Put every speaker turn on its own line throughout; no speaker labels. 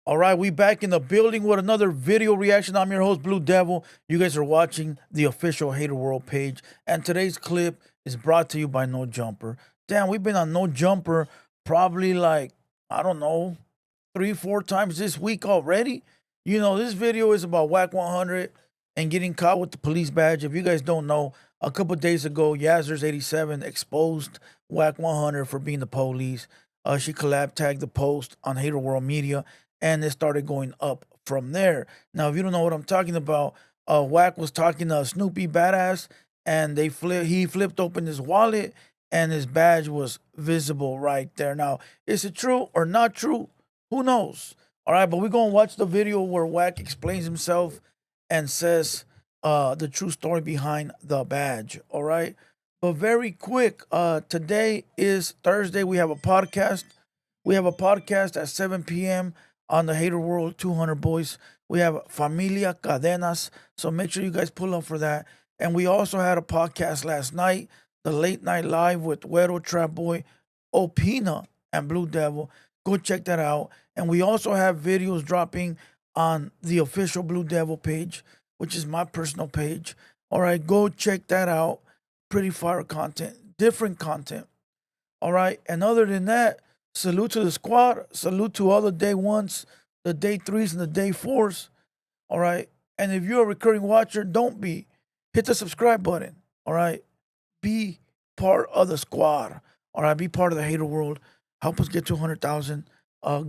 All right, we back in the building with another video reaction. I'm your host, Blue Devil. You guys are watching the official Hater World page, and today's clip is brought to you by No Jumper. Damn, we've been on No Jumper probably like, I don't know, 3, 4 times this week already. You know, this video is about Wack100 and getting caught with the police badge. If you guys don't know, a couple days ago, Yazzers87 exposed Wack100 for being the police. She collab tagged the post on Hater World Media, and it started going up from there. Now, if you don't know what I'm talking about, Wack was talking to Snoopy Badass, and he flipped open his wallet, and his badge was visible right there. Now, is it true or not true? Who knows? All right, but we're gonna watch the video where Wack explains himself and says the true story behind the badge. All right. But very quick, today is Thursday. We have a podcast. We have a podcast at 7 p.m. on the Hater World 200 Boys. We have Familia Cadenas. So make sure you guys pull up for that. And we also had a podcast last night, the Late Night Live with Güero Trap Boy, Opina, and Blue Devil. Go check that out. And we also have videos dropping on the official Blue Devil page, which is my personal page. All right, go check that out. Pretty fire content, different content. All right. And other than that, salute to the squad. Salute to all the day ones, the day threes, and the day fours. All right. And if you're a recurring watcher, don't be. Hit the subscribe button. All right. Be part of the squad. All right. Be part of the Hater World. Help us get to 100,000.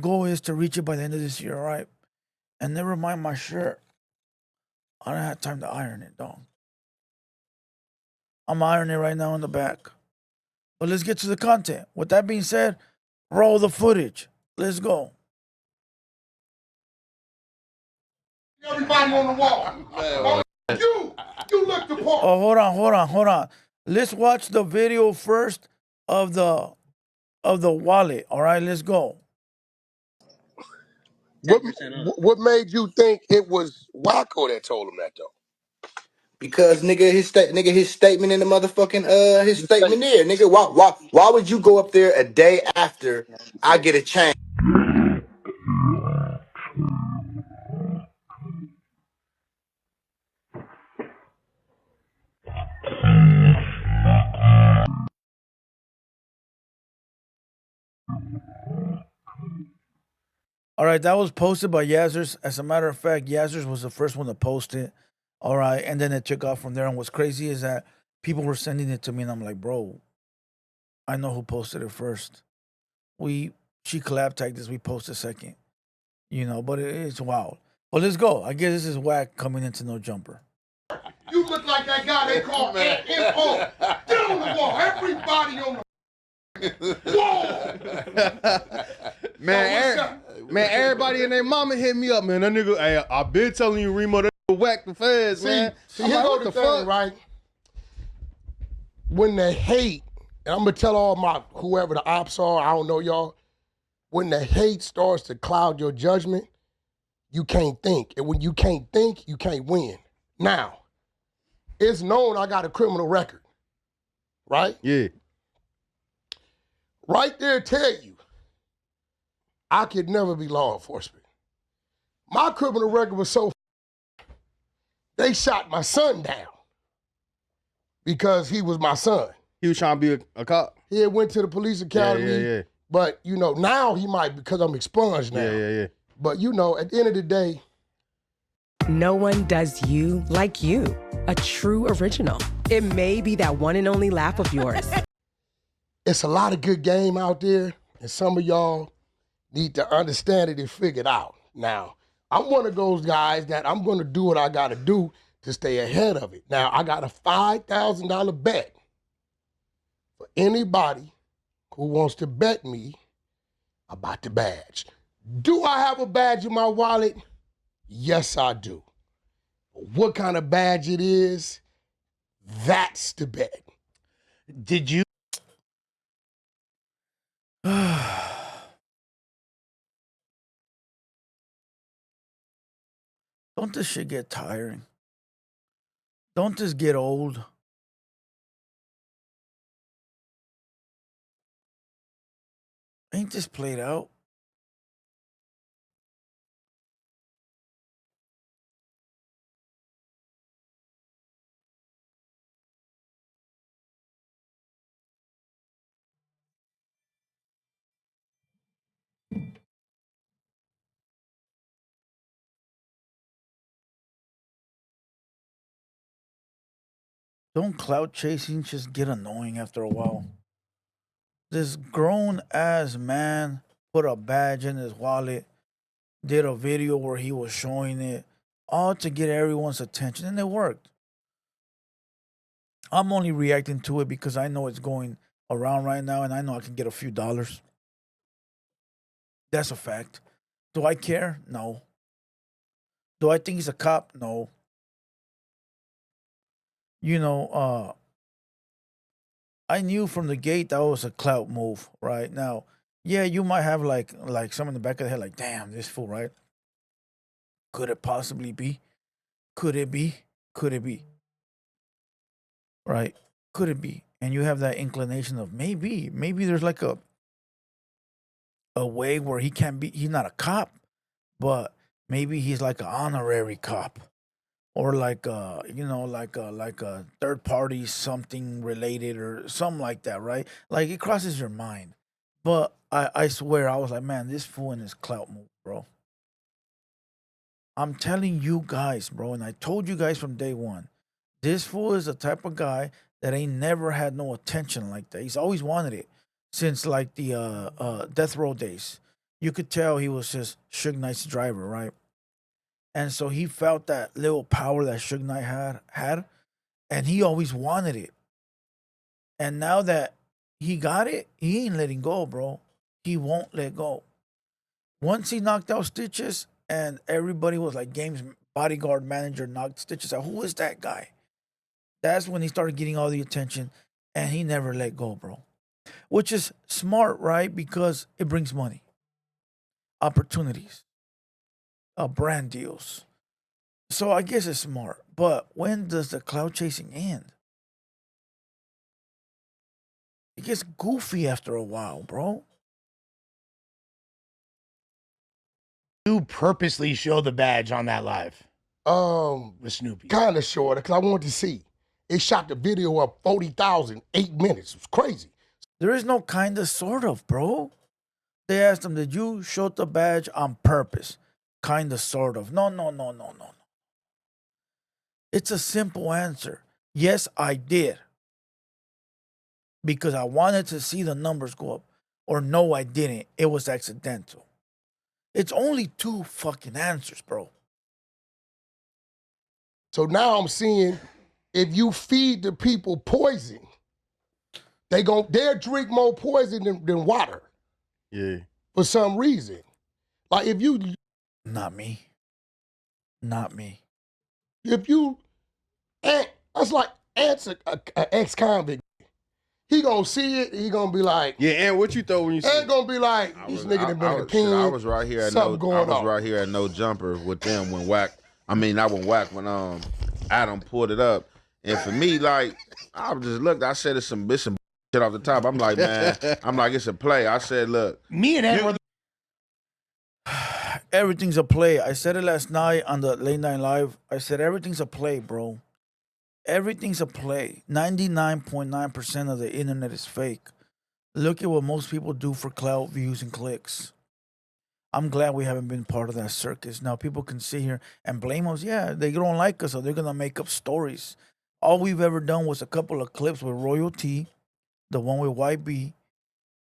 Goal is to reach it by the end of this year. All right. And never mind my shirt. I don't have time to iron it, dog. I'm ironing it right now in the back. But let's get to the content. With that being said, roll the footage. Let's go.
Everybody on the wall. You look the part.
Oh, hold on. Let's watch the video first of the wallet. All right, let's go.
What made you think it was Wacko that told him that though?
Because his statement in the motherfucking his statement there, nigga. Why would you go up there a day after I get a change?
All right, that was posted by Yazzers. As a matter of fact, Yazzers was the first one to post it. All right, and then it took off from there. And what's crazy is that people were sending it to me, and I'm like, bro, I know who posted it first. She collab tagged this. We posted second. You know, but it's wild. Well, let's go. I guess this is Wack coming into No Jumper.
You look like that guy they call NO. Get on the wall. Everybody on the wall.
Man, everybody and their mama hit me up, man. That nigga, hey, I been telling you, Remo, that whack the feds, man.
See, here go the thing, right? When they hate, and I'm gonna tell all my whoever the ops are, I don't know y'all. When the hate starts to cloud your judgment, you can't think, and when you can't think, you can't win. Now, it's known I got a criminal record, right?
Yeah.
Right there, tell you, I could never be law enforcement. My criminal record was so they shot my son down because he was my son.
He was trying to be a cop.
He had went to the police academy,
Yeah.
but you know, now he might because I'm expunged now.
Yeah.
But you know, at the end of the day,
no one does you like you. A true original. It may be that one and only laugh of yours.
it's a lot of good game out there, and some of y'all need to understand it and figure it out. Now, I'm one of those guys that I'm gonna do what I gotta do to stay ahead of it. Now, I got a $5,000 bet for anybody who wants to bet me about the badge. Do I have a badge in my wallet? Yes, I do. What kind of badge it is, that's the bet.
Did you?
Don't this shit get tiring? Don't this get old? Ain't this played out? Don't clout chasing just get annoying after a while? This grown ass man put a badge in his wallet, did a video where he was showing it, all to get everyone's attention, and it worked. I'm only reacting to it because I know it's going around right now and I know I can get a few dollars. That's a fact. Do I care? No. Do I think he's a cop? No. You know, I knew from the gate that was a clout move, right? Now, yeah, you might have like some in the back of the head, like, damn, this fool, right? Could it possibly be? Could it be? Could it be? Right? Could it be? And you have that inclination of maybe there's like a way where he can't be, he's not a cop, but maybe he's like an honorary cop. Or like like a third party something related or something like that, right? Like it crosses your mind. But I swear I was like, man, this fool in his clout move, bro. I'm telling you guys, bro, and I told you guys from day one, this fool is the type of guy that ain't never had no attention like that. He's always wanted it since like the death row days. You could tell he was just Suge Knight's driver, right? And so he felt that little power that Suge Knight had, and he always wanted it. And now that he got it, he ain't letting go, bro. He won't let go. Once he knocked out Stitches, and everybody was like, Game's bodyguard manager knocked Stitches out. Who is that guy? That's when he started getting all the attention, and he never let go, bro. Which is smart, right? Because it brings money, opportunities, brand deals. So I guess it's smart. But when does the cloud chasing end? It gets goofy after a while, bro.
You purposely show the badge on that live with Snoopy.
Kind of short, because I wanted to see. It shot the video up 40,000, 8 minutes. It was crazy.
There is no kind of sort of, bro. They asked him, did you show the badge on purpose? Kind of sort of. No, no, no, no, no. It's a simple answer. Yes, I did. Because I wanted to see the numbers go up. Or no, I didn't. It was accidental. It's only two fucking answers, bro.
So now I'm seeing if you feed the people poison, they'll drink more poison than water.
Yeah.
For some reason. Like if you
Not me. Not me.
that's like Ant's an ex-convict. He gonna see it, he gonna be like,
Yeah, and what you thought when you said
Ant gonna be like, this nigga done been in the pen.
I was right here at
something
No Jumper with them when when Adam pulled it up. And for me, like, I just looked, I said it's some shit off the top. I'm like, man, it's a play. I said, look.
Me and Ed were
Everything's a play. I said it last night on the late night live. I said everything's a play, bro. Everything's a play. 99.9% of the internet is fake. Look at what most people do for clout, views, and clicks. I'm glad we haven't been part of that circus. Now people can sit here and blame us. Yeah, they don't like us, so they're gonna make up stories. All we've ever done was a couple of clips with Royalty, the one with YB,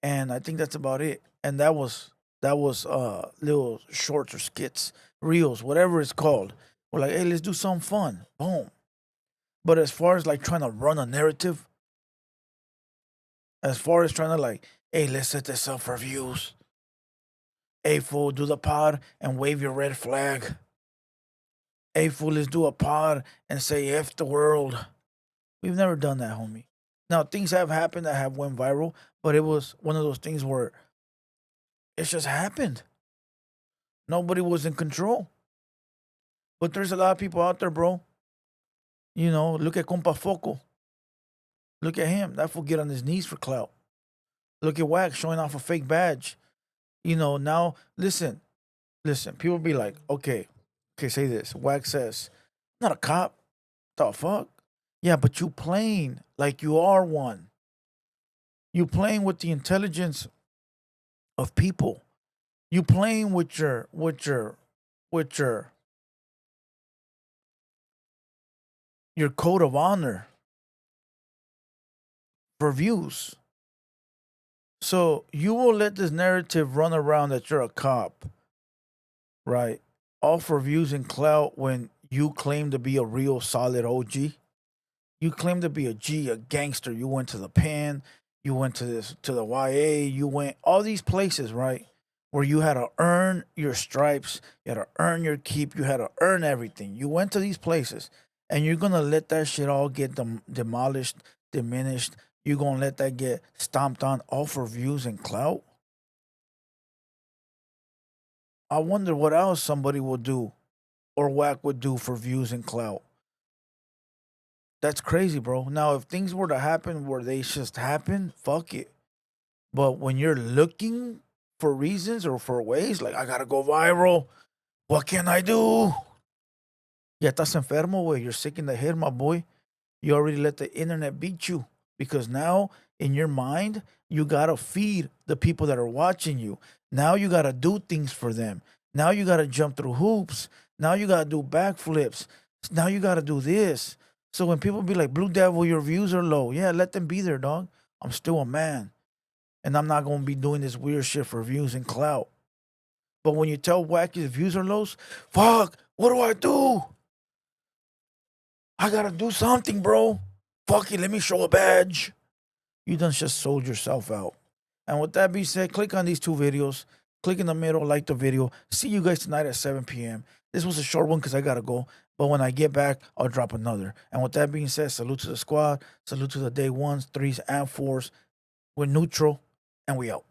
and I think that's about it. And that was little shorts or skits, reels, whatever it's called. We're like, hey, let's do something fun. Boom. But as far as like trying to run a narrative, as far as trying to like, hey, let's set this up for views. Hey, fool, do the pod and wave your red flag. Hey, fool, let's do a pod and say F the world. We've never done that, homie. Now, things have happened that have went viral, but it was one of those things where it just happened. Nobody was in control. But there's a lot of people out there, bro. You know, look at Compa Foco. Look at him. That fool get on his knees for clout. Look at Wack showing off a fake badge. You know, now, listen. People be like, okay, say this. Wack says, I'm not a cop. The fuck? Yeah, but you playing like you are one. You playing with the intelligence of people. You playing with your code of honor. for views. So you will let this narrative run around that you're a cop, right? All for views and clout when you claim to be a real solid OG. You claim to be a G, a gangster. You went to the pen, you went to the YA, you went all these places, right? Where you had to earn your stripes, you had to earn your keep, you had to earn everything. You went to these places, and you're gonna let that shit all get demolished, diminished. You're gonna let that get stomped on all for views and clout. I wonder what else somebody will do or Wack would do for views and clout. That's crazy, bro. Now, if things were to happen where they just happen, fuck it. But when you're looking for reasons or for ways, like I gotta go viral, what can I do? Ya estás enfermo, güey. You're sick in the head, my boy. You already let the internet beat you because now in your mind, you gotta feed the people that are watching you. Now you gotta do things for them. Now you gotta jump through hoops. Now you gotta do backflips. Now you gotta do this. So when people be like, Blue Devil, your views are low. Yeah, let them be there, dog. I'm still a man. And I'm not gonna be doing this weird shit for views and clout. But when you tell Wacky the views are low, fuck, what do I do? I gotta do something, bro. Fuck it, let me show a badge. You done just sold yourself out. And with that being said, click on these two videos. Click in the middle, like the video. See you guys tonight at 7 p.m. This was a short one because I gotta go. But when I get back, I'll drop another. And with that being said, salute to the squad. Salute to the day ones, threes, and fours. We're neutral, and we out.